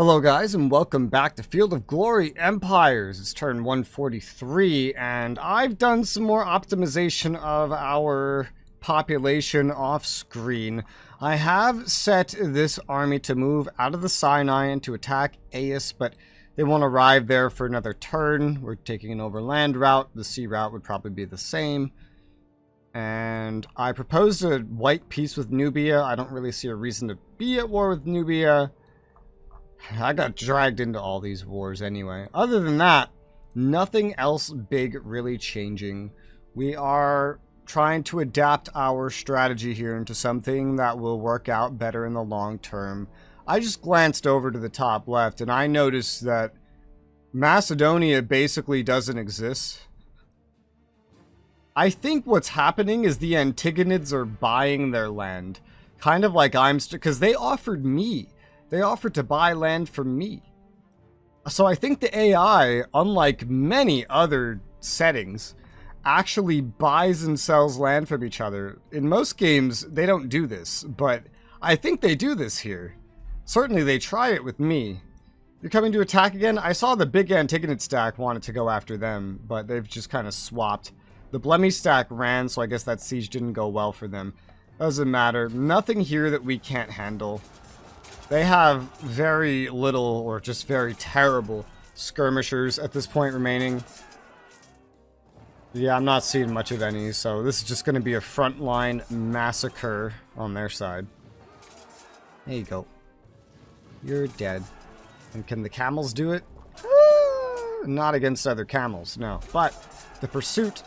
Hello guys and welcome back to Field of Glory Empires. It's turn 143 and I've done some more optimization of our population off screen. I have set this army to move out of the Sinai and to attack Aeus, but they won't arrive there for another turn. We're taking an overland route. The sea route would probably be the same. And I proposed a white peace with Nubia. I don't really see a reason to be at war with Nubia. I got dragged into all these wars anyway. Other than that, nothing else big really changing. We are trying to adapt our strategy here into something that will work out better in the long term. I just glanced over to the top left and I noticed that Macedonia basically doesn't exist. I think what's happening is the Antigonids are buying their land. Kind of like because they offered me. They offered to buy land from me. So I think the AI, unlike many other settings, actually buys and sells land from each other. In most games, they don't do this, but I think they do this here. Certainly they try it with me. You're coming to attack again? I saw the big Antigonid stack wanted to go after them, but they've just kind of swapped. The Blemmy stack ran, so I guess that siege didn't go well for them. Doesn't matter. Nothing here that we can't handle. They have very little, or just very terrible, skirmishers at this point remaining. Yeah, I'm not seeing much of any, so this is just going to be a frontline massacre on their side. There you go. You're dead. And can the camels do it? Not against other camels, no. But the pursuit,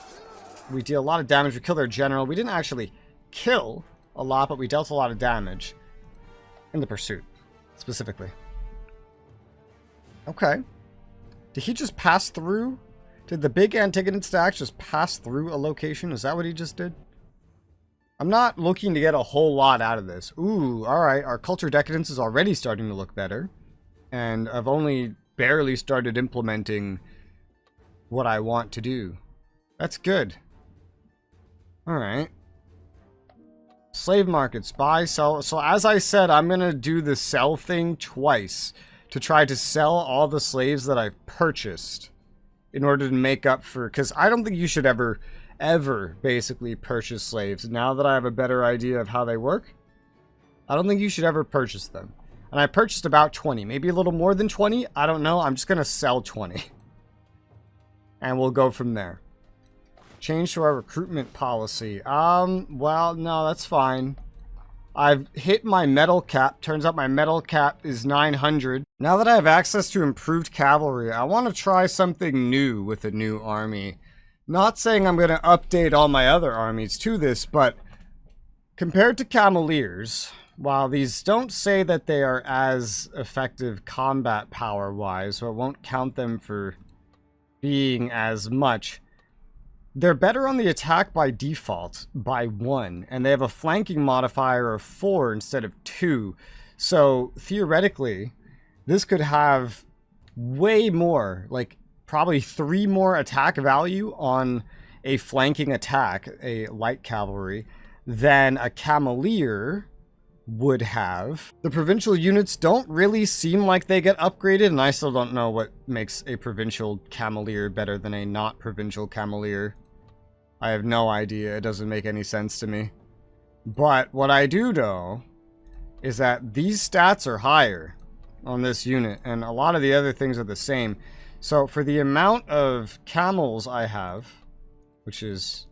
we deal a lot of damage. We kill their general. We didn't actually kill a lot, but we dealt a lot of damage in the pursuit. Specifically. Okay. Did he just pass through? Did the big Antigonid stack just pass through a location? Is that what he just did? I'm not looking to get a whole lot out of this. Ooh, alright. Our culture decadence is already starting to look better. And I've only barely started implementing what I want to do. That's good. Alright. Slave markets, buy, sell. So as I said, I'm going to do the sell thing twice to try to sell all the slaves that I've purchased in order to make up for, because I don't think you should ever basically purchase slaves. Now that I have a better idea of how they work, I don't think you should ever purchase them. And I purchased about 20, maybe a little more than 20. I don't know. I'm just going to sell 20 and we'll go from there. Change to our recruitment policy. Well, no, that's fine. I've hit my metal cap. Turns out my metal cap is 900. Now that I have access to improved cavalry, I want to try something new with a new army. Not saying I'm going to update all my other armies to this, but compared to Cameliers, while these don't say that they are as effective combat power-wise, so it won't count them for being as much, they're better on the attack by default by 1, and they have a flanking modifier of 4 instead of 2. So theoretically, this could have way more, like probably 3 more attack value on a flanking attack, a light cavalry, than a Camelier would have. The provincial units don't really seem like they get upgraded, and I still don't know what makes a provincial Camelier better than a not provincial Camelier. I have no idea. It doesn't make any sense to me. But what I do know is that these stats are higher on this unit, and a lot of the other things are the same. So for the amount of camels I have, which is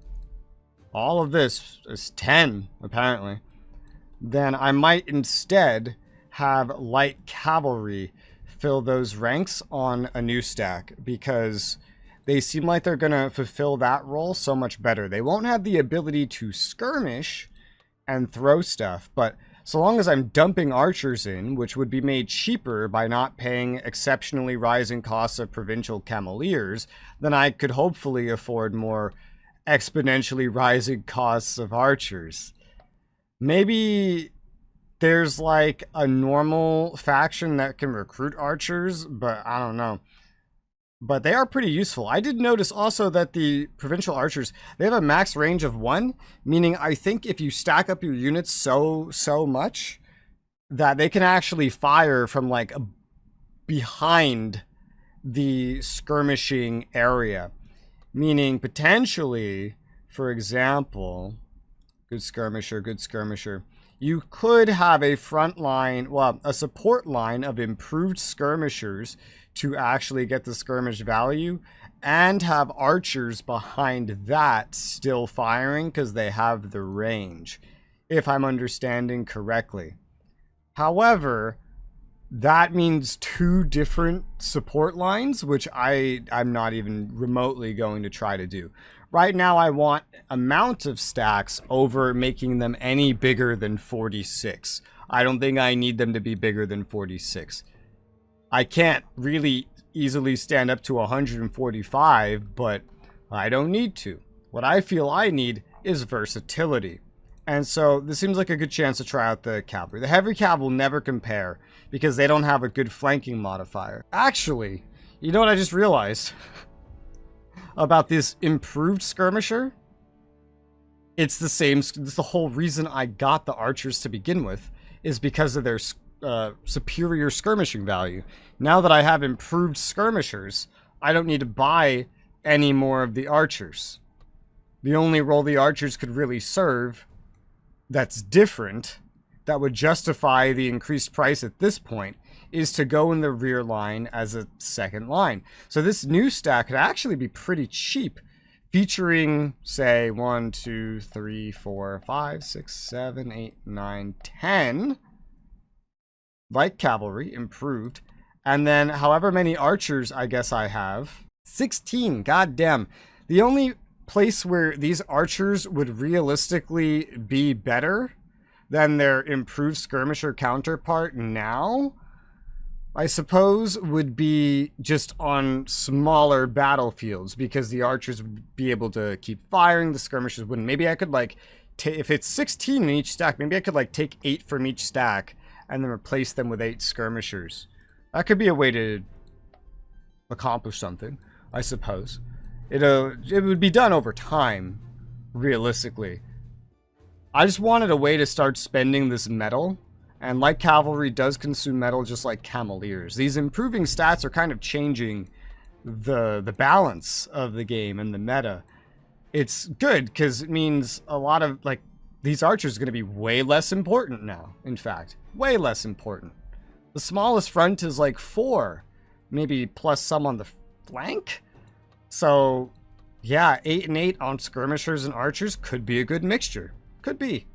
all of this is 10 apparently, then I might instead have light cavalry fill those ranks on a new stack, because they seem like they're going to fulfill that role so much better. They won't have the ability to skirmish and throw stuff, but so long as I'm dumping archers in, which would be made cheaper by not paying exceptionally rising costs of provincial Cameliers, then I could hopefully afford more exponentially rising costs of archers. Maybe there's like a normal faction that can recruit archers, but I don't know. But they are pretty useful. I did notice also that the provincial archers, they have a max range of 1, meaning I think if you stack up your units so much that they can actually fire from like behind the skirmishing area. Meaning, potentially, for example, good skirmisher. You could have a front line, well, a support line of improved skirmishers to actually get the skirmish value, and have archers behind that still firing because they have the range, if I'm understanding correctly. However, that means two different support lines, which I'm not even remotely going to try to do. Right now, I want amount of stacks over making them any bigger than 46. I don't think I need them to be bigger than 46. I can't really easily stand up to 145, but I don't need to. What I feel I need is versatility. And so this seems like a good chance to try out the cavalry. The heavy cav will never compare because they don't have a good flanking modifier. Actually, you know what I just realized about this improved skirmisher? It's the same. It's the whole reason I got the archers to begin with, is because of their superior skirmishing value. Now that I have improved skirmishers, I don't need to buy any more of the archers. The only role the archers could really serve that's different, that would justify the increased price at this point, is to go in the rear line as a second line. So this new stack could actually be pretty cheap, featuring, say, 1, 2, 3, 4, 5, 6, 7, 8, 9, 10 light cavalry improved, and then however many archers I guess I have. 16, goddamn. The only place where these archers would realistically be better than their improved skirmisher counterpart now, I suppose, would be just on smaller battlefields, because the archers would be able to keep firing, the skirmishers wouldn't. Maybe I could, like, if it's 16 in each stack, maybe I could, like, take 8 from each stack and then replace them with 8 skirmishers. That could be a way to accomplish something, I suppose. It would be done over time, realistically. I just wanted a way to start spending this metal, and light cavalry does consume metal just like cameleers. These improving stats are kind of changing the balance of the game and the meta. It's good because it means a lot of, like, these archers are going to be way less important now, in fact. Way less important. The smallest front is like 4, maybe plus some on the flank. So, yeah, 8 and 8 on skirmishers and archers could be a good mixture. Could be.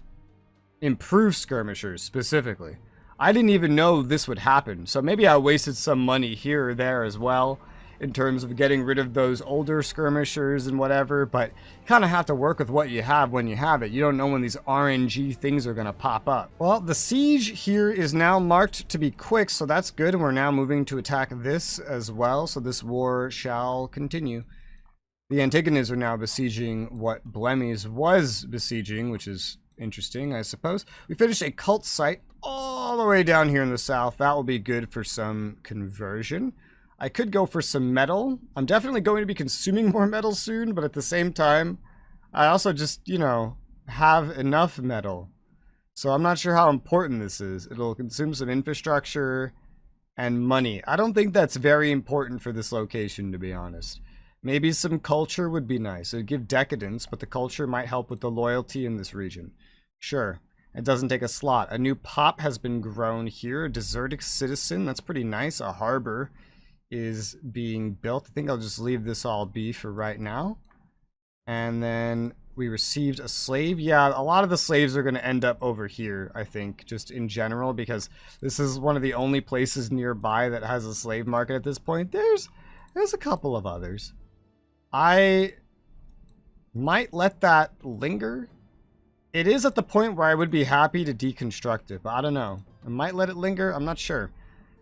Improved skirmishers, specifically. I didn't even know this would happen, so maybe I wasted some money here or there as well, in terms of getting rid of those older skirmishers and whatever, but you kind of have to work with what you have when you have it. You don't know when these RNG things are going to pop up. Well, the siege here is now marked to be quick, so that's good, and we're now moving to attack this as well, so this war shall continue. The Antigones are now besieging what Blemmies was besieging, which is interesting, I suppose. We finished a cult site all the way down here in the south. That will be good for some conversion. I could go for some metal. I'm definitely going to be consuming more metal soon, but at the same time, I also just, you know, have enough metal. So I'm not sure how important this is. It'll consume some infrastructure and money. I don't think that's very important for this location, to be honest. Maybe some culture would be nice. It'd give decadence, but the culture might help with the loyalty in this region. Sure. It doesn't take a slot. A new pop has been grown here. A desertic citizen. That's pretty nice. A harbor is being built. I think I'll just leave this all be for right now. And then we received a slave. Yeah, a lot of the slaves are going to end up over here, I think, just in general, because this is one of the only places nearby that has a slave market at this point. There's a couple of others. I might let that linger. It is at the point where I would be happy to deconstruct it, but I don't know. I might let it linger. I'm not sure.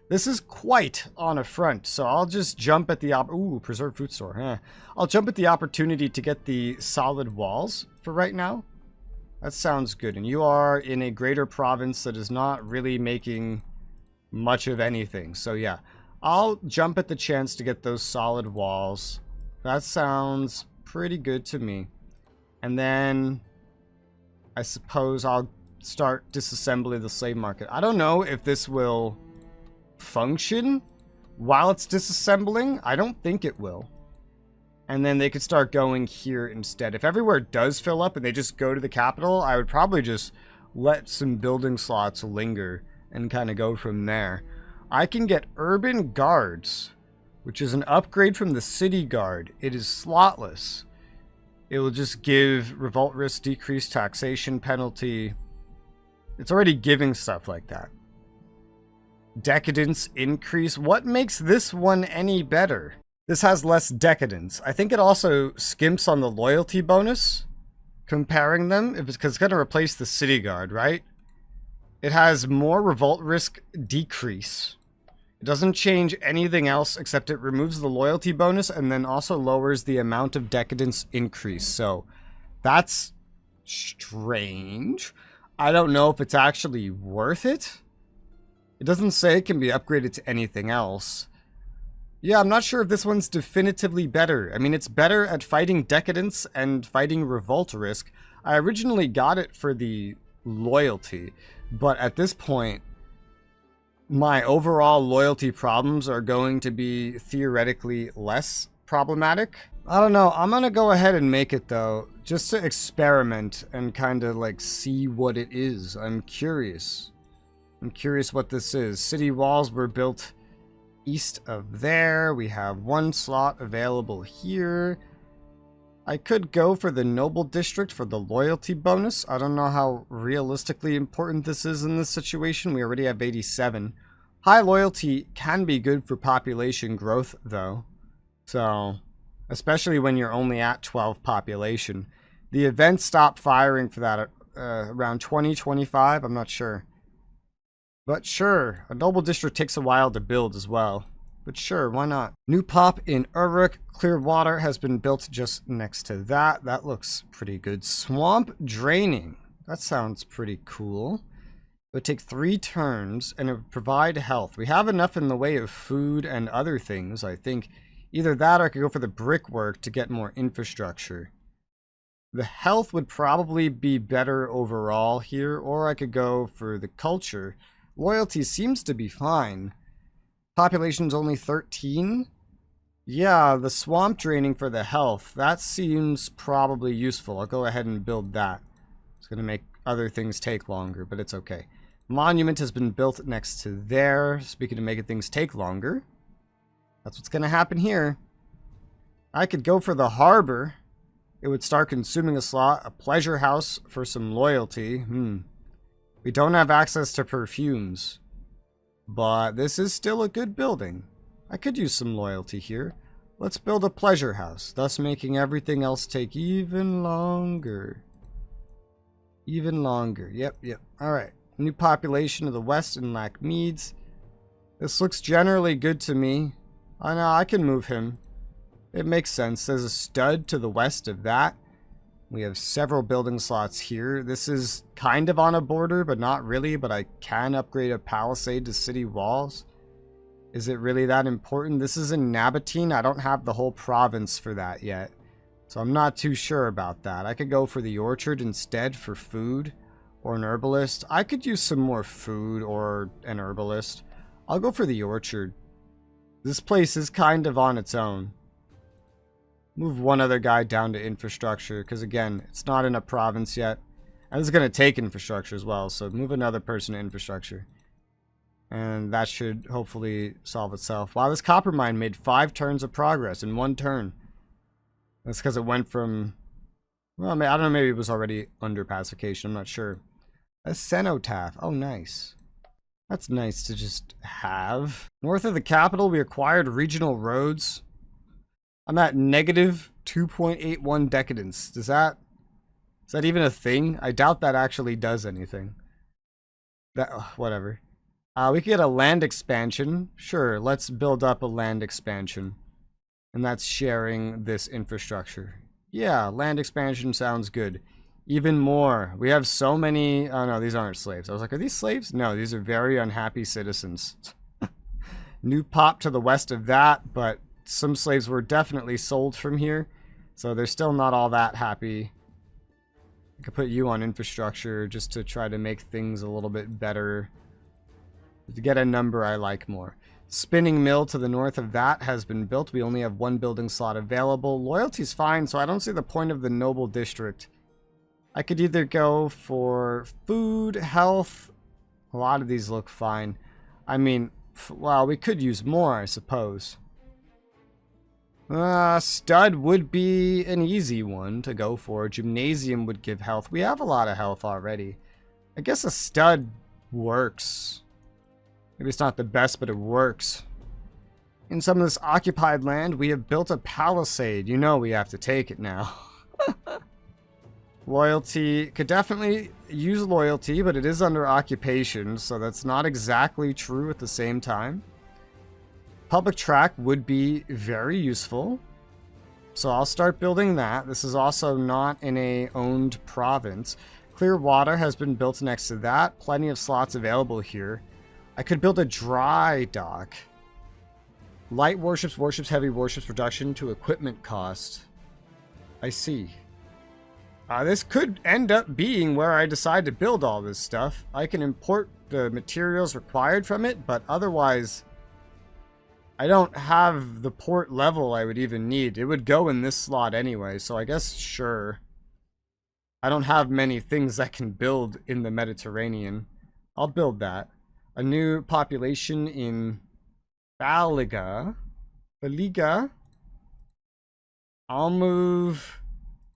This is quite on a front, so I'll just jump at the preserved food store. I'll jump at the opportunity to get the solid walls for right now. That sounds good. And you are in a greater province that is not really making much of anything. So yeah, I'll jump at the chance to get those solid walls. That sounds pretty good to me. And then I suppose I'll start disassembling the slave market. I don't know if this will function while it's disassembling. I don't think it will. And then they could start going here instead. If everywhere does fill up and they just go to the capital, I would probably just let some building slots linger and kind of go from there. I can get urban guards, which is an upgrade from the city guard. It is slotless. It will just give revolt risk, decreased taxation penalty. It's already giving stuff like that. Decadence increase. What makes this one any better? This has less decadence. I think it also skimps on the loyalty bonus, comparing them, because it's going to replace the city guard, right? It has more revolt risk decrease. It doesn't change anything else except it removes the loyalty bonus and then also lowers the amount of decadence increase. So that's strange. I don't know if it's actually worth it. It doesn't say it can be upgraded to anything else. Yeah, I'm not sure if this one's definitively better. I mean, it's better at fighting decadence and fighting revolt risk. I originally got it for the loyalty, but at this point, my overall loyalty problems are going to be theoretically less problematic. I don't know. I'm going to go ahead and make it, though, just to experiment and kind of like see what it is. I'm curious. I'm curious what this is. City walls were built east of there. We have one slot available here. I could go for the noble district for the loyalty bonus. I don't know how realistically important this is in this situation. We already have 87. High loyalty can be good for population growth, though. So, especially when you're only at 12 population. The event stopped firing for that around 2025. I'm not sure. But sure, a noble district takes a while to build as well. But sure, why not? New pop in Uruk. Clearwater has been built just next to that. That looks pretty good. Swamp draining. That sounds pretty cool. It would take 3 turns and it would provide health. We have enough in the way of food and other things, I think. Either that or I could go for the brickwork to get more infrastructure. The health would probably be better overall here, or I could go for the culture. Loyalty seems to be fine. Population's only 13. Yeah, the swamp draining for the health. That seems probably useful. I'll go ahead and build that. It's going to make other things take longer, but it's okay. Monument has been built next to there. Speaking of making things take longer. That's what's going to happen here. I could go for the harbor. It would start consuming a slot. A pleasure house for some loyalty. We don't have access to perfumes, but this is still a good building. I could use some loyalty here. Let's build a pleasure house, thus making everything else take even longer. Even longer. Yep. Alright. New population of the west in Lackmeads. This looks generally good to me. I know, I can move him. It makes sense. There's a stud to the west of that. We have several building slots here. This is kind of on a border, but not really. But I can upgrade a palisade to city walls. Is it really that important? This is in Nabatine. I don't have the whole province for that yet. So I'm not too sure about that. I could go for the orchard instead for food or an herbalist. I could use some more food or an herbalist. I'll go for the orchard. This place is kind of on its own. Move one other guy down to infrastructure, because again, it's not in a province yet. And this is going to take infrastructure as well, so move another person to infrastructure. And that should hopefully solve itself. Wow, this copper mine made 5 turns of progress in 1 turn. That's because it went from... Well, I don't know, maybe it was already under pacification, I'm not sure. A cenotaph, oh nice. That's nice to just have. North of the capital, we acquired regional roads. I'm at negative 2.81 decadence. Is that even a thing? I doubt that actually does anything. Whatever. We could get a land expansion. Sure, let's build up a land expansion. And that's sharing this infrastructure. Yeah, land expansion sounds good. Even more. We have so many... Oh no, these aren't slaves. I was like, are these slaves? No, these are very unhappy citizens. New pop to the west of that, but... Some slaves were definitely sold from here, so they're still not all that happy. I could put you on infrastructure just to try to make things a little bit better. To get a number I like more. Spinning mill to the north of that has been built. We only have one building slot available. Loyalty's fine, so I don't see the point of the noble district. I could either go for food, health. A lot of these look fine. I mean, well, we could use more, I suppose. Stud would be an easy one to go for. Gymnasium would give health. We have a lot of health already. I guess a stud works. Maybe it's not the best, but it works. In some of this occupied land, we have built a palisade. You know we have to take it now. Loyalty. Could definitely use loyalty, but it is under occupation, so that's not exactly true at the same time. Public track would be very useful. So I'll start building that. This is also not in a owned province. Clear water has been built next to that. Plenty of slots available here. I could build a dry dock. Light warships, heavy warships, reduction to equipment cost. I see. This could end up being where I decide to build all this stuff. I can import the materials required from it, but otherwise, I don't have the port level I would even need. It would go in this slot anyway, so I guess sure. I don't have many things that can build in the Mediterranean. I'll build that. A new population in Baliga. I'll move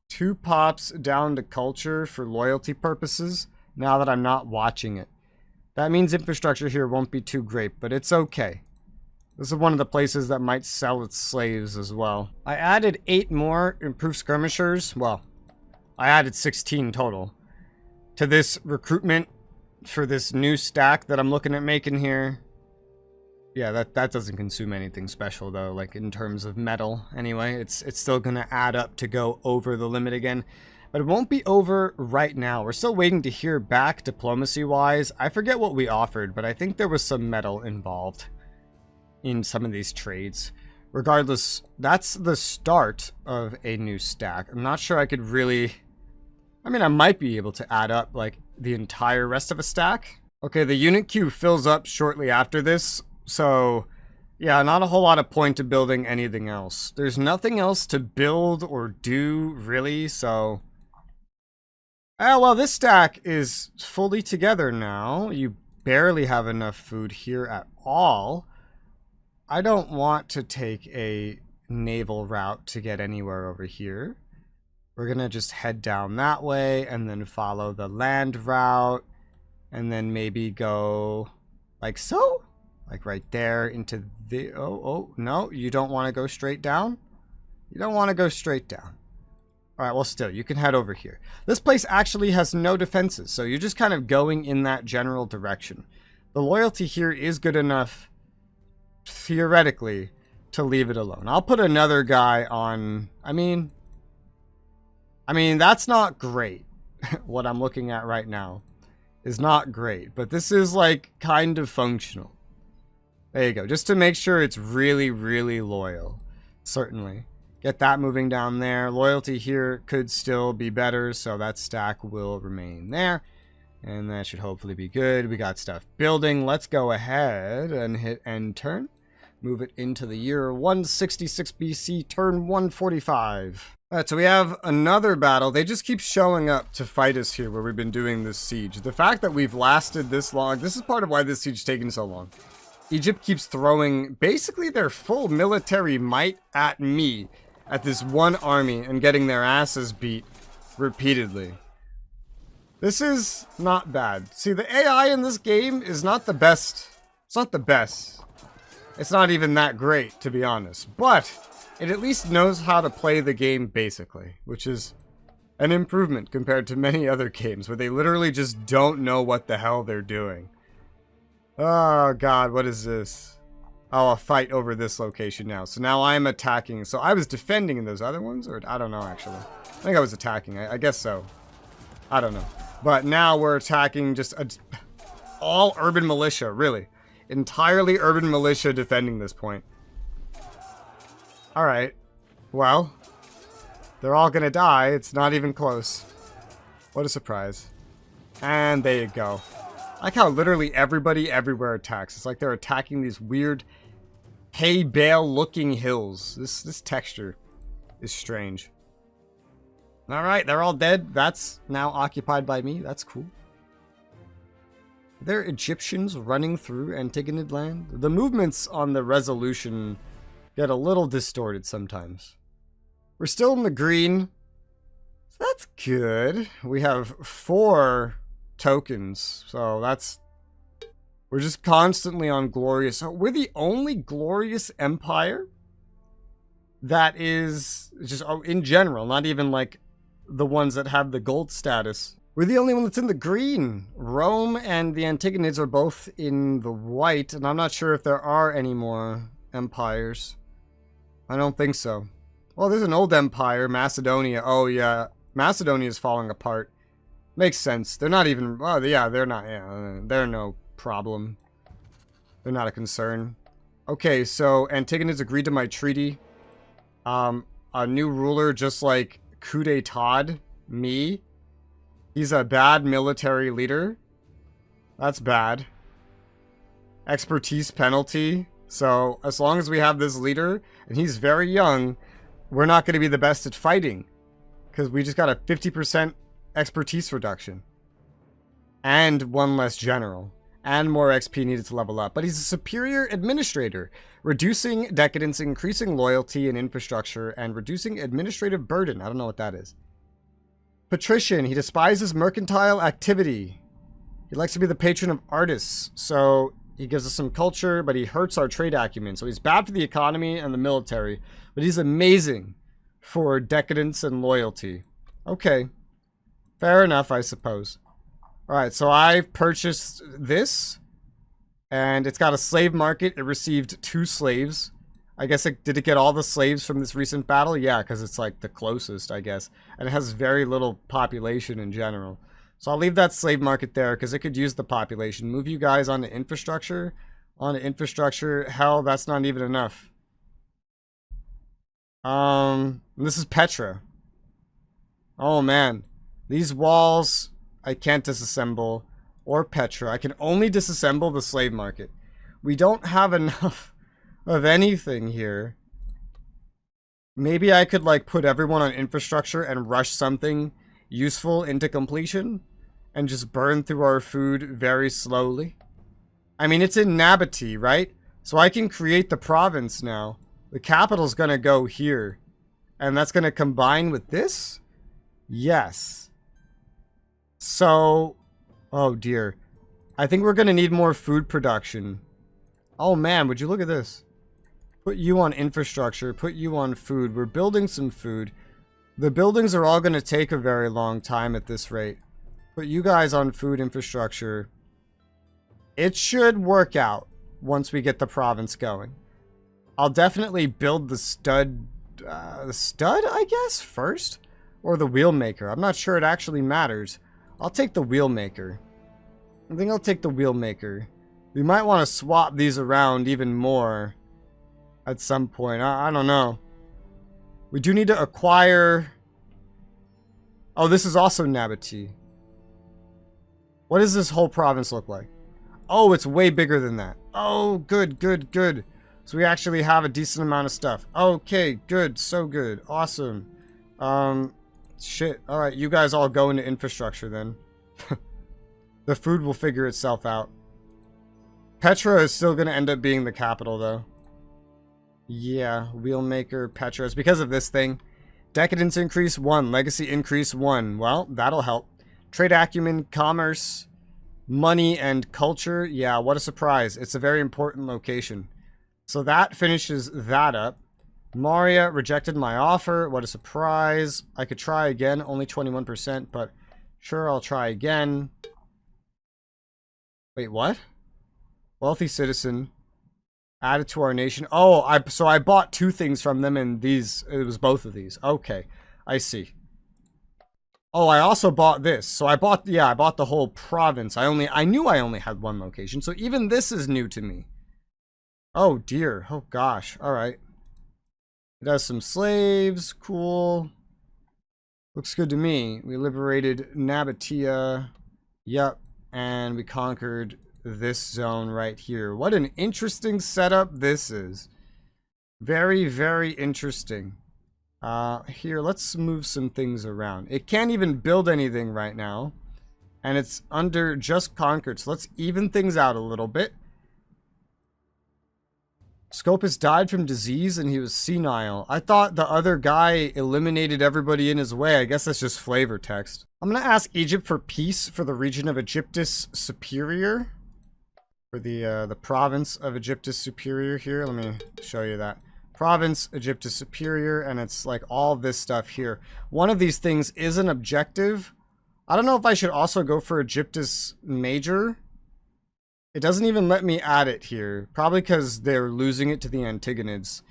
2 pops down to culture for loyalty purposes now that I'm not watching it. That means infrastructure here won't be too great, but it's okay. This is one of the places that might sell its slaves as well. I added 8 more improved skirmishers. Well, I added 16 total to this recruitment for this new stack that I'm looking at making here. Yeah, that doesn't consume anything special though, like in terms of metal anyway. It's still gonna add up to go over the limit again. But it won't be over right now. We're still waiting to hear back diplomacy-wise. I forget what we offered, but I think there was some metal involved in some of these trades. Regardless, that's the start of a new stack. I'm not sure I could really... I mean, I might be able to add up, like, the entire rest of a stack. Okay, the unit queue fills up shortly after this, so... yeah, not a whole lot of point to building anything else. There's nothing else to build or do, really, so... oh, well, this stack is fully together now. You barely have enough food here at all. I don't want to take a naval route to get anywhere over here. We're going to just head down that way and then follow the land route and then maybe go like so. Like right there into the... oh, no, you don't want to go straight down? You don't want to go straight down. Alright, well still, you can head over here. This place actually has no defenses, so you're just kind of going in that general direction. The loyalty here is good enough, theoretically, to leave it alone. I'll put another guy on... I mean, that's not great. What I'm looking at right now is not great, but this is like kind of functional. There you go, just to make sure it's really, really loyal. Certainly. Get that moving down there. Loyalty here could still be better, so that stack will remain there. And that should hopefully be good. We got stuff building. Let's go ahead and hit end turn. Move it into the year 166 BC, turn 145. Alright, so we have another battle. They just keep showing up to fight us here where we've been doing this siege. The fact that we've lasted this long, this is part of why this siege is taking so long. Egypt keeps throwing basically their full military might at me, at this one army, and getting their asses beat repeatedly. This is not bad. See, the AI in this game is not the best. It's not the best. It's not even that great, to be honest. But it at least knows how to play the game basically, which is an improvement compared to many other games where they literally just don't know what the hell they're doing. Oh god, what is this? Oh, a fight over this location now. So now I'm attacking. So I was defending in those other ones? Or I don't know, actually. I think I was attacking. I guess so. I don't know. But now we're attacking just all urban militia, really. Entirely urban militia defending this point. Alright. Well, they're all gonna die. It's not even close. What a surprise. And there you go. I like how literally everybody everywhere attacks. It's like they're attacking these weird hay bale looking hills. This texture is strange. Alright, they're all dead. That's now occupied by me. That's cool. Are there Egyptians running through Antigonid land? The movements on the resolution get a little distorted sometimes. We're still in the green. So that's good. We have 4 tokens. So that's... We're just constantly on glorious. We're the only glorious empire that is just in general, not even like the ones that have the gold status. We're the only one that's in the green. Rome and the Antigonids are both in the white, and I'm not sure if there are any more empires. I don't think so. Well, there's an old empire, Macedonia. Oh, yeah. Macedonia is falling apart. Makes sense. They're not even... Oh, yeah, they're not... Yeah, they're no problem. They're not a concern. Okay, so Antigonids agreed to my treaty. A new ruler, just like coup d'etat me. He's a bad military leader. That's bad. Expertise penalty. So, as long as we have this leader, and he's very young, we're not going to be the best at fighting. Because we just got a 50% expertise reduction. And 1 less general. And more XP needed to level up. But he's a superior administrator. Reducing decadence, increasing loyalty and infrastructure, and reducing administrative burden. I don't know what that is. Patrician. He despises mercantile activity. He likes to be the patron of artists. So he gives us some culture, but he hurts our trade acumen. So he's bad for the economy and the military. But he's amazing for decadence and loyalty. Okay. Fair enough, I suppose. Alright, so I've purchased this. And it's got a slave market. It received 2 slaves. I guess did it get all the slaves from this recent battle? Yeah, because it's like the closest, I guess. And it has very little population in general. So I'll leave that slave market there because it could use the population. Move you guys onto infrastructure. Onto infrastructure. Hell, that's not even enough. This is Petra. Oh, man. These walls, I can't disassemble. Or Petra. I can only disassemble the slave market. We don't have enough of anything here. Maybe I could like put everyone on infrastructure and rush something useful into completion and just burn through our food very slowly. I mean, it's in Nabatea, right? So I can create the province now. The capital's gonna go here. And that's gonna combine with this? Yes. So... Oh dear. I think we're gonna need more food production. Oh man, would you look at this? Put you on infrastructure, put you on food. We're building some food. The buildings are all gonna take a very long time at this rate. Put you guys on food infrastructure. It should work out once we get the province going. I'll definitely build the stud, I guess, first? Or the wheelmaker. I'm not sure it actually matters. I'll take the wheelmaker. I think I'll take the wheelmaker. We might want to swap these around even more at some point. I don't know. We do need to acquire... Oh, this is also Nabatea. What does this whole province look like? Oh, it's way bigger than that. Oh, good, good, good. So we actually have a decent amount of stuff. Okay, good, so good. Awesome. Shit. Alright, you guys all go into infrastructure then. The food will figure itself out. Petra is still going to end up being the capital, though. Yeah, wheelmaker, Petra. It's because of this thing. Decadence increase 1. Legacy increase 1. Well, that'll help. Trade acumen, commerce, money, and culture. Yeah, what a surprise. It's a very important location. So that finishes that up. Maria rejected my offer. What a surprise. I could try again. Only 21%, but sure, I'll try again. Wait, what? Wealthy citizen. Added to our nation. Oh, so I bought 2 things from them, and these, it was both of these. Okay, I see. Oh, I also bought this. So I bought, yeah, I bought the whole province. I knew I only had 1 location, so even this is new to me. Oh dear. Oh gosh. All right. It has some slaves. Cool. Looks good to me. We liberated Nabatea. Yep. And we conquered this zone right here. What an interesting setup this is. Very, very interesting. Here, let's move some things around. It can't even build anything right now. And it's under just conquered. So let's even things out a little bit. Scopus died from disease and he was senile. I thought the other guy eliminated everybody in his way. I guess that's just flavor text. I'm going to ask Egypt for peace for the region of Aegyptus Superior. For the province of Aegyptus Superior here. Let me show you that. Province Aegyptus Superior, and it's like all this stuff here. One of these things is an objective. I don't know if I should also go for Aegyptus Major. It doesn't even let me add it here. Probably because they're losing it to the Antigonids.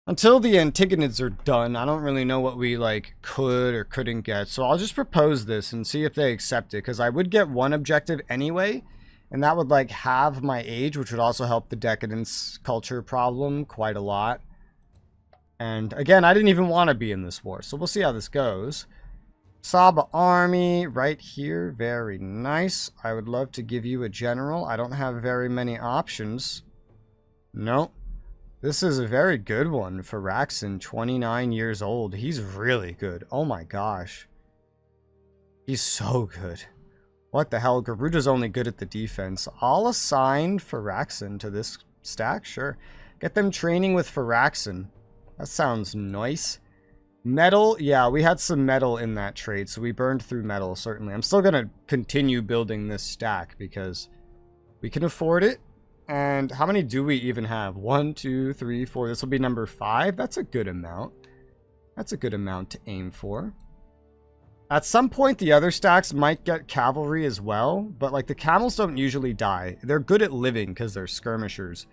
Until the Antigonids are done, I don't really know what we like could or couldn't get. So I'll just propose this and see if they accept it. Because I would get one objective anyway. And that would like halve my age, which would also help the decadence culture problem quite a lot. And again, I didn't even want to be in this war. So we'll see how this goes. Saba army right here. Very nice. I would love to give you a general. I don't have very many options. No. This is a very good one for Raxon, 29 years old. He's really good. Oh my gosh. He's so good. What the hell? Garuda's only good at the defense. I'll assign Firaxon to this stack. Sure. Get them training with Firaxon. That sounds nice. Metal. Yeah, we had some metal in that trade, so we burned through metal, certainly. I'm still going to continue building this stack because we can afford it. And how many do we even have? 1, 2, 3, 4. This will be number 5. That's a good amount. That's a good amount to aim for. At some point, the other stacks might get cavalry as well, but like the camels don't usually die. They're good at living because they're skirmishers,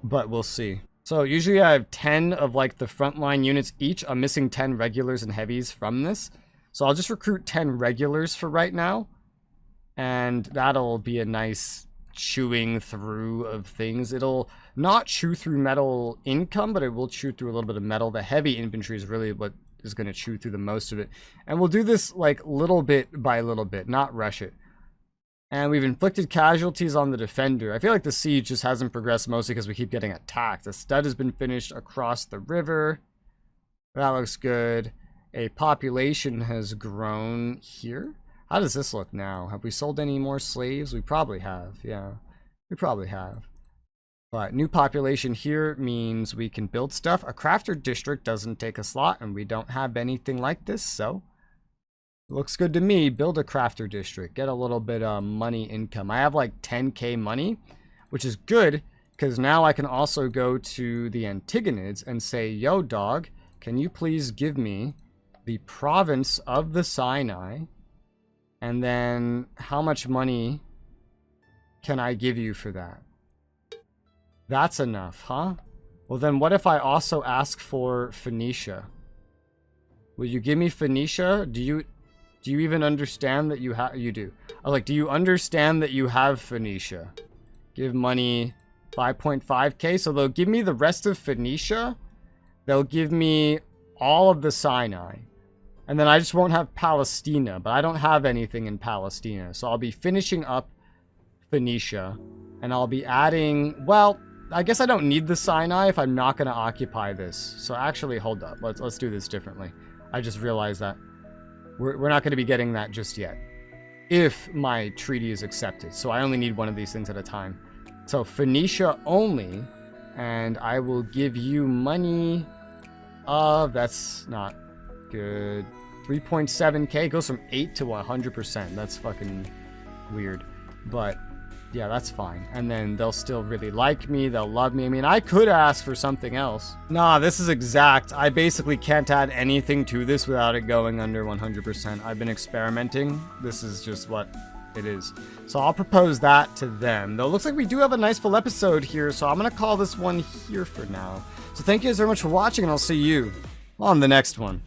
but we'll see. So usually I have 10 of like the frontline units each. I'm missing 10 regulars and heavies from this. So I'll just recruit 10 regulars for right now. And that'll be a nice chewing through of things. It'll not chew through metal income, but it will chew through a little bit of metal. The heavy infantry is really what is going to chew through the most of it. And we'll do this like little bit by little bit, not rush it. And we've inflicted casualties on the defender. I feel like the siege just hasn't progressed mostly because we keep getting attacked. The stud has been finished across the river. That looks good. A population has grown here. How does this look now? Have we sold any more slaves? We probably have. Yeah, we probably have. But new population here means we can build stuff. A crafter district doesn't take a slot, and we don't have anything like this, so looks good to me. Build a crafter district. Get a little bit of money income. I have like 10k money, which is good because now I can also go to the Antigonids and say, yo, dog, can you please give me the province of the Sinai? And then how much money can I give you for that? That's enough, huh? Well, then what if I also ask for Phoenicia? Will you give me Phoenicia? Do you even understand that you have... You do. Oh, like, do you understand that you have Phoenicia? Give money 5.5k. So they'll give me the rest of Phoenicia. They'll give me all of the Sinai. And then I just won't have Palestina. But I don't have anything in Palestina. So I'll be finishing up Phoenicia. And I'll be adding... Well, I guess I don't need the Sinai if I'm not going to occupy this. So actually, hold up. Let's do this differently. I just realized that we're not going to be getting that just yet. If my treaty is accepted. So I only need one of these things at a time. So Phoenicia only. And I will give you money of... That's not good. 3.7k. Goes from 8 to 100%. That's fucking weird. But... yeah, that's fine. And then they'll still really like me. They'll love me. I mean, I could ask for something else. Nah, this is exact. I basically can't add anything to this without it going under 100%. I've been experimenting. This is just what it is. So I'll propose that to them. Though it looks like we do have a nice full episode here, so I'm going to call this one here for now. So thank you guys very much for watching, and I'll see you on the next one.